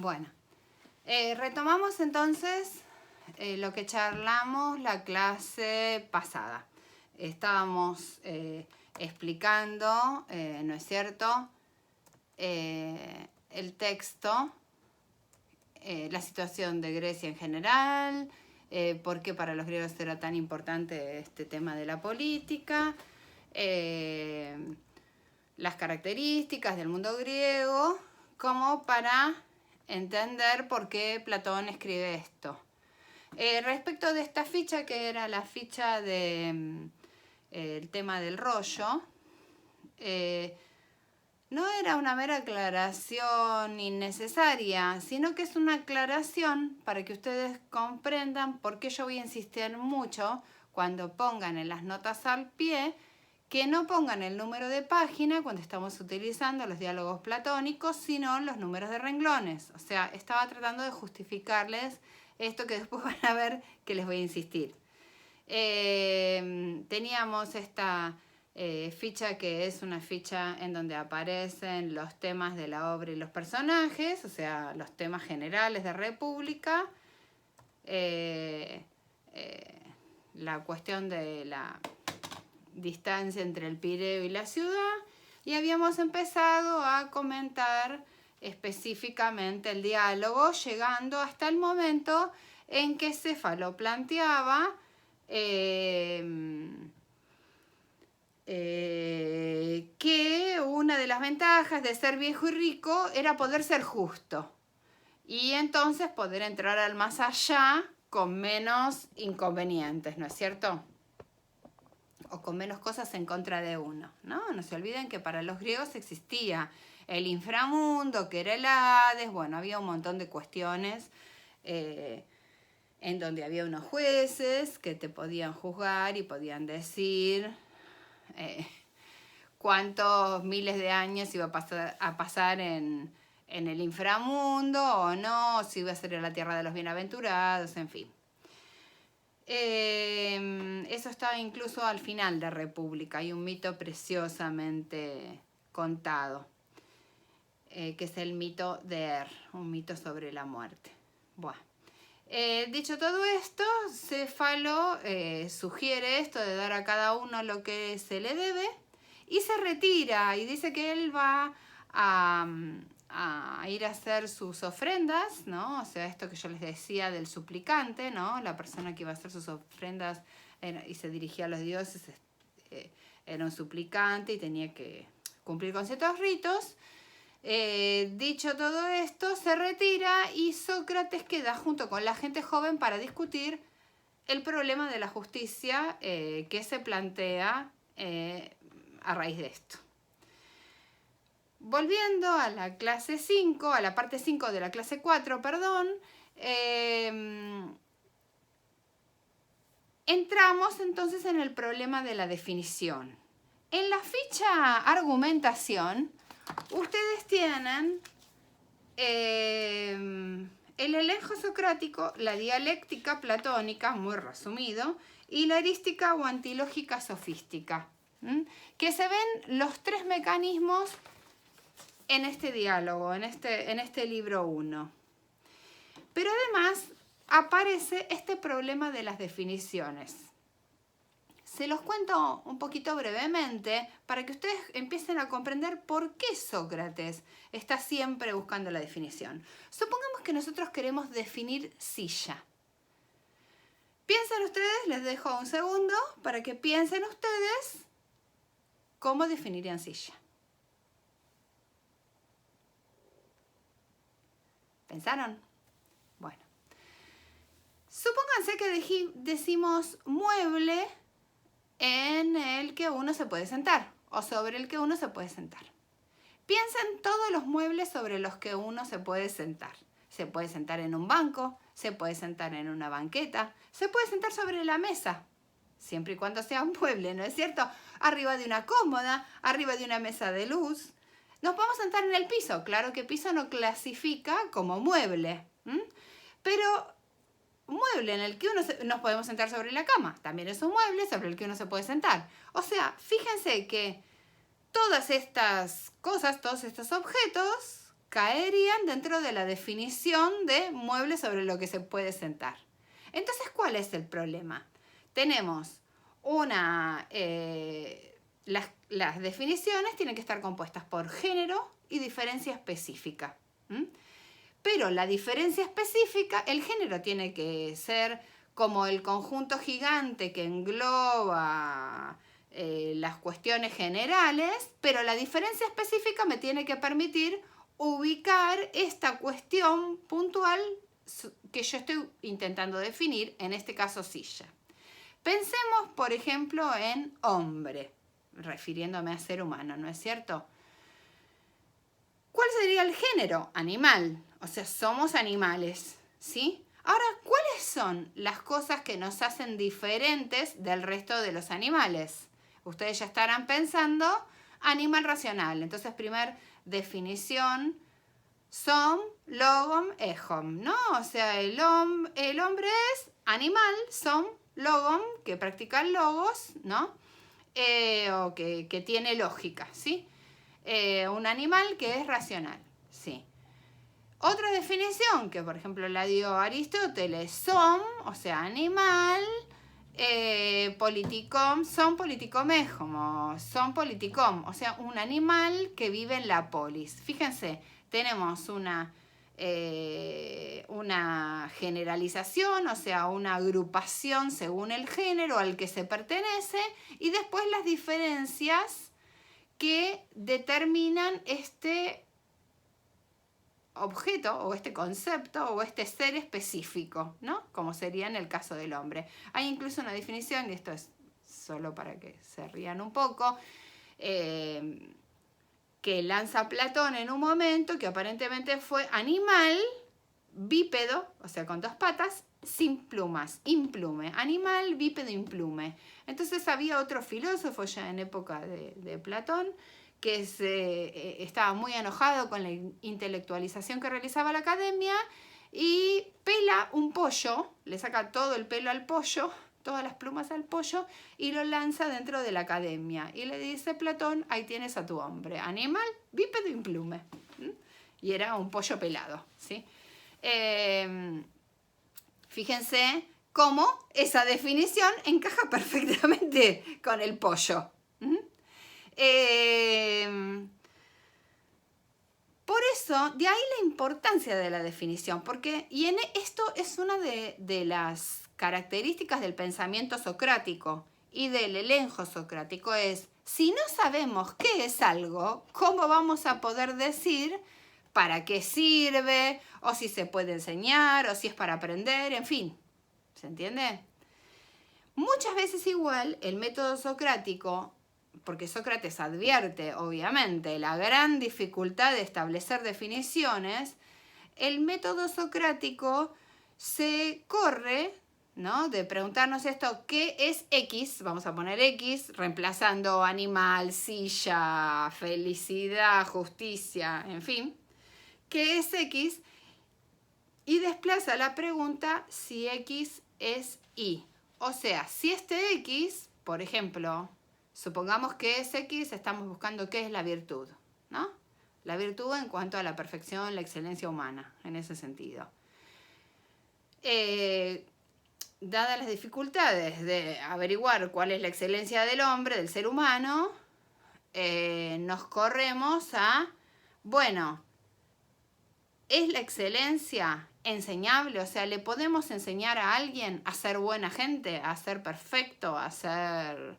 Bueno, retomamos entonces lo que charlamos la clase pasada. Estábamos explicando, ¿no es cierto?, el texto, la situación de Grecia en general, por qué para los griegos era tan importante este tema de la política, las características del mundo griego, como para entender por qué Platón escribe esto. Respecto de esta ficha, que era la ficha de el tema del rollo, no era una mera aclaración innecesaria, sino que es una aclaración para que ustedes comprendan por qué yo voy a insistir mucho cuando pongan en las notas al pie que no pongan el número de página cuando estamos utilizando los diálogos platónicos, sino los números de renglones. O sea, estaba tratando de justificarles esto que después van a ver que les voy a insistir. Teníamos esta ficha que es una ficha en donde aparecen los temas de la obra y los personajes, o sea, los temas generales de República, la cuestión de la distancia entre el Pireo y la ciudad, y habíamos empezado a comentar específicamente el diálogo, llegando hasta el momento en que Céfalo planteaba que una de las ventajas de ser viejo y rico era poder ser justo y entonces poder entrar al más allá con menos inconvenientes, ¿no es cierto?, o con menos cosas en contra de uno, ¿no? No se olviden que para los griegos existía el inframundo, que era el Hades, bueno, había un montón de cuestiones en donde había unos jueces que te podían juzgar y podían decir cuántos miles de años iba a pasar en el inframundo o no, si iba a ser en la tierra de los bienaventurados, en fin. Eso estaba incluso al final de República. Hay un mito preciosamente contado, que es el mito de un mito sobre la muerte. Bueno, dicho todo esto, Céfalo sugiere esto de dar a cada uno lo que se le debe y se retira y dice que él va a ir a hacer sus ofrendas, ¿no? O sea, esto que yo les decía del suplicante, ¿no? La persona que iba a hacer sus ofrendas y se dirigía a los dioses era un suplicante y tenía que cumplir con ciertos ritos. Dicho todo esto, se retira y Sócrates queda junto con la gente joven para discutir el problema de la justicia que se plantea a raíz de esto. Volviendo a la clase 5, a la parte 5 de la clase 4, perdón, entramos entonces en el problema de la definición. En la ficha argumentación, ustedes tienen el elenco socrático, la dialéctica platónica, muy resumido, y la erística o antilógica sofística, que se ven los tres mecanismos en este diálogo, en este libro 1. Pero además aparece este problema de las definiciones. Se los cuento un poquito brevemente para que ustedes empiecen a comprender por qué Sócrates está siempre buscando la definición. Supongamos que nosotros queremos definir silla. Piensen ustedes, les dejo un segundo para que piensen ustedes cómo definirían silla. ¿Pensaron? Bueno. Supónganse que decimos mueble en el que uno se puede sentar o sobre el que uno se puede sentar. Piensen todos los muebles sobre los que uno se puede sentar. Se puede sentar en un banco, se puede sentar en una banqueta, se puede sentar sobre la mesa, siempre y cuando sea un mueble, ¿no es cierto? Arriba de una cómoda, arriba de una mesa de luz. Nos podemos sentar en el piso. Claro que piso no clasifica como mueble, pero mueble en el que nos podemos sentar sobre la cama también es un mueble sobre el que uno se puede sentar. O sea, fíjense que todas estas cosas, todos estos objetos caerían dentro de la definición de mueble sobre lo que se puede sentar. Entonces, ¿cuál es el problema? Tenemos las definiciones tienen que estar compuestas por género y diferencia específica. Pero la diferencia específica, el género tiene que ser como el conjunto gigante que engloba las cuestiones generales, pero la diferencia específica me tiene que permitir ubicar esta cuestión puntual que yo estoy intentando definir, en este caso silla. Pensemos, por ejemplo, en hombre, refiriéndome a ser humano, ¿no es cierto? ¿Cuál sería el género? Animal, o sea, somos animales, ¿sí? Ahora, ¿cuáles son las cosas que nos hacen diferentes del resto de los animales? Ustedes ya estarán pensando, animal racional. Entonces, primer definición, som, logom, ejom, ¿no? O sea, el hombre es animal, som, logom, que practica el logos, ¿no? O que tiene lógica, ¿sí? Un animal que es racional, ¿sí? Otra definición, que por ejemplo la dio Aristóteles, som, o sea, animal, politicom, son politicomejom, son politicom, o sea, un animal que vive en la polis. Fíjense, tenemos una generalización, o sea, una agrupación según el género al que se pertenece, y después las diferencias que determinan este objeto o este concepto o este ser específico, ¿no? Como sería en el caso del hombre. Hay incluso una definición, y esto es solo para que se rían un poco, que lanza Platón en un momento, que aparentemente fue animal bípedo, o sea, con dos patas, sin plumas, implume, animal bípedo implume. Entonces había otro filósofo ya en época de Platón que estaba muy enojado con la intelectualización que realizaba la academia y pela un pollo, le saca todo el pelo al pollo, todas las plumas al pollo y lo lanza dentro de la academia. Y le dice Platón, ahí tienes a tu hombre, animal bípedo implume. Y era un pollo pelado, ¿sí? Fíjense cómo esa definición encaja perfectamente con el pollo. Por eso, de ahí la importancia de la definición, porque esto es una de las características del pensamiento socrático y del elenco socrático, es, si no sabemos qué es algo, ¿cómo vamos a poder decir para qué sirve, o si se puede enseñar, o si es para aprender, en fin? ¿Se entiende? Muchas veces igual el método socrático, porque Sócrates advierte, obviamente, la gran dificultad de establecer definiciones, el método socrático se corre, ¿no?, de preguntarnos esto, ¿qué es X? Vamos a poner X, reemplazando animal, silla, felicidad, justicia, en fin. ¿Qué es X? Y desplaza la pregunta si X es Y. O sea, si este X, por ejemplo, supongamos que es X, estamos buscando qué es la virtud, ¿no? La virtud en cuanto a la perfección, la excelencia humana, en ese sentido. Dadas las dificultades de averiguar cuál es la excelencia del hombre, del ser humano, nos corremos a, bueno, ¿es la excelencia enseñable? O sea, ¿le podemos enseñar a alguien a ser buena gente, a ser perfecto, a ser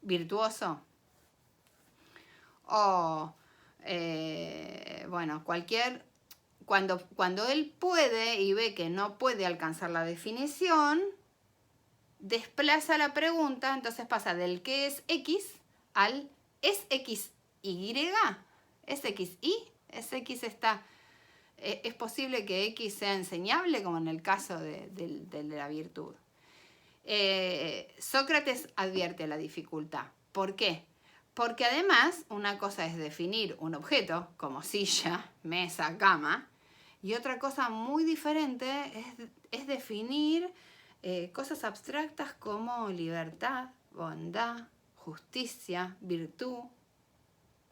virtuoso? O, bueno, cuando él puede y ve que no puede alcanzar la definición, desplaza la pregunta, entonces pasa del ¿qué es X? Al ¿es X Y? ¿Es X Y? ¿Es X está? ¿Es posible que X sea enseñable, como en el caso de la virtud? Sócrates advierte la dificultad. ¿Por qué? Porque además una cosa es definir un objeto, como silla, mesa, cama, y otra cosa muy diferente es definir cosas abstractas como libertad, bondad, justicia, virtud,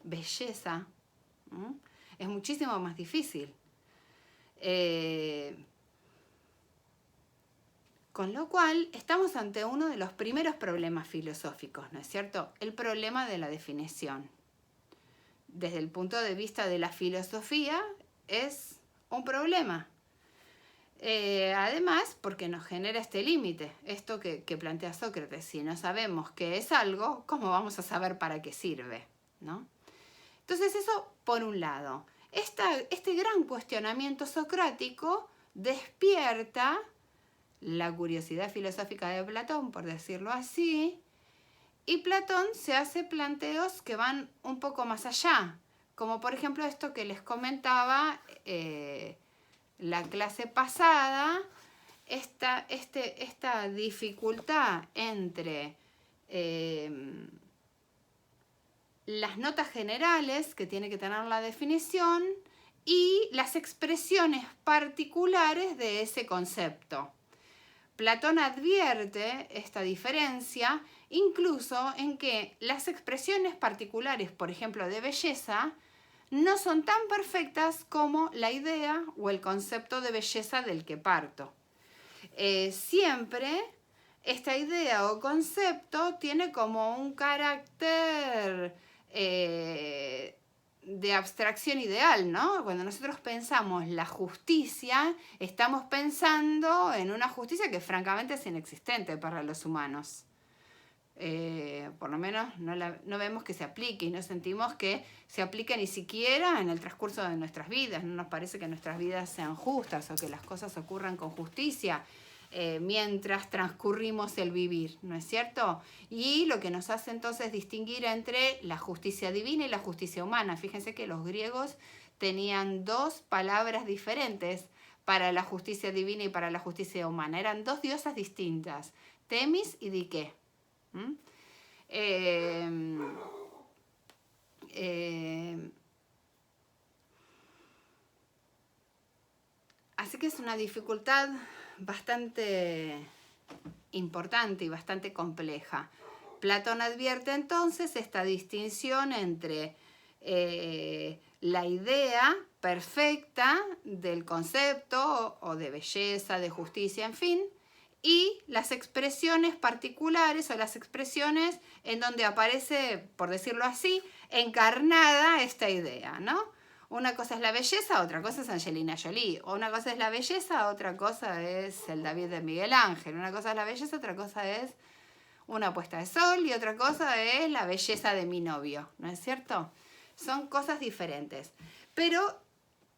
belleza. es muchísimo más difícil. Con lo cual, estamos ante uno de los primeros problemas filosóficos, ¿no es cierto? El problema de la definición. Desde el punto de vista de la filosofía, es un problema. Además, porque nos genera este límite, esto que plantea Sócrates. Si no sabemos qué es algo, ¿cómo vamos a saber para qué sirve? ¿No? Entonces, eso por un lado. Este gran cuestionamiento socrático despierta la curiosidad filosófica de Platón, por decirlo así, y Platón se hace planteos que van un poco más allá, como por ejemplo esto que les comentaba la clase pasada, esta dificultad entre las notas generales que tiene que tener la definición y las expresiones particulares de ese concepto. Platón advierte esta diferencia incluso en que las expresiones particulares, por ejemplo, de belleza, no son tan perfectas como la idea o el concepto de belleza del que parto. Siempre esta idea o concepto tiene como un carácter de abstracción ideal, ¿no? Cuando nosotros pensamos la justicia, estamos pensando en una justicia que francamente es inexistente para los humanos. Por lo menos no vemos que se aplique y no sentimos que se aplique ni siquiera en el transcurso de nuestras vidas. No nos parece que nuestras vidas sean justas o que las cosas ocurran con justicia mientras transcurrimos el vivir, ¿no es cierto? Y lo que nos hace entonces distinguir entre la justicia divina y la justicia humana. Fíjense que los griegos tenían dos palabras diferentes para la justicia divina y para la justicia humana. Eran dos diosas distintas, Temis y Dike. Así que es una dificultad bastante importante y bastante compleja. Platón advierte entonces esta distinción entre la idea perfecta del concepto o de belleza, de justicia, en fin, y las expresiones particulares o las expresiones en donde aparece, por decirlo así, encarnada esta idea, ¿no? Una cosa es la belleza, otra cosa es Angelina Jolie. O una cosa es la belleza, otra cosa es el David de Miguel Ángel. Una cosa es la belleza, otra cosa es una puesta de sol y otra cosa es la belleza de mi novio, ¿no es cierto? Son cosas diferentes. Pero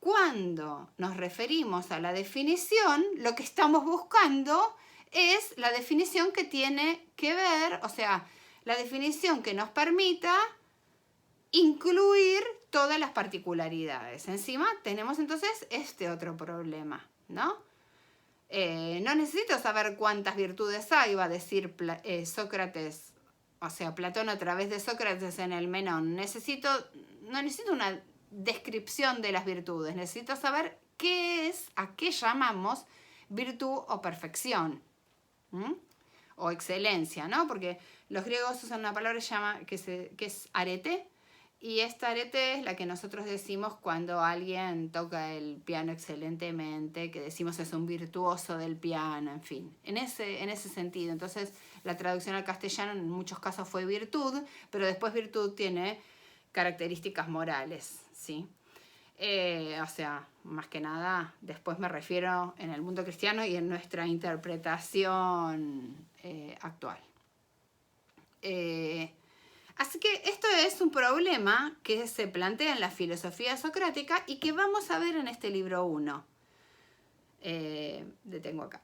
cuando nos referimos a la definición, lo que estamos buscando es la definición que tiene que ver, o sea, la definición que nos permita incluir todas las particularidades. Encima tenemos entonces este otro problema, ¿no? No necesito saber cuántas virtudes hay, va a decir Sócrates, o sea, Platón a través de Sócrates en el Menón. No necesito una descripción de las virtudes, necesito saber a qué llamamos virtud o perfección, o excelencia, ¿no? Porque los griegos usan una palabra que es arete, y esta arete es la que nosotros decimos cuando alguien toca el piano excelentemente, que decimos es un virtuoso del piano, en fin, en ese sentido. Entonces, la traducción al castellano en muchos casos fue virtud, pero después virtud tiene características morales, ¿sí? O sea, más que nada, después me refiero en el mundo cristiano y en nuestra interpretación actual. Así que esto es un problema que se plantea en la filosofía socrática y que vamos a ver en este libro 1. Detengo acá.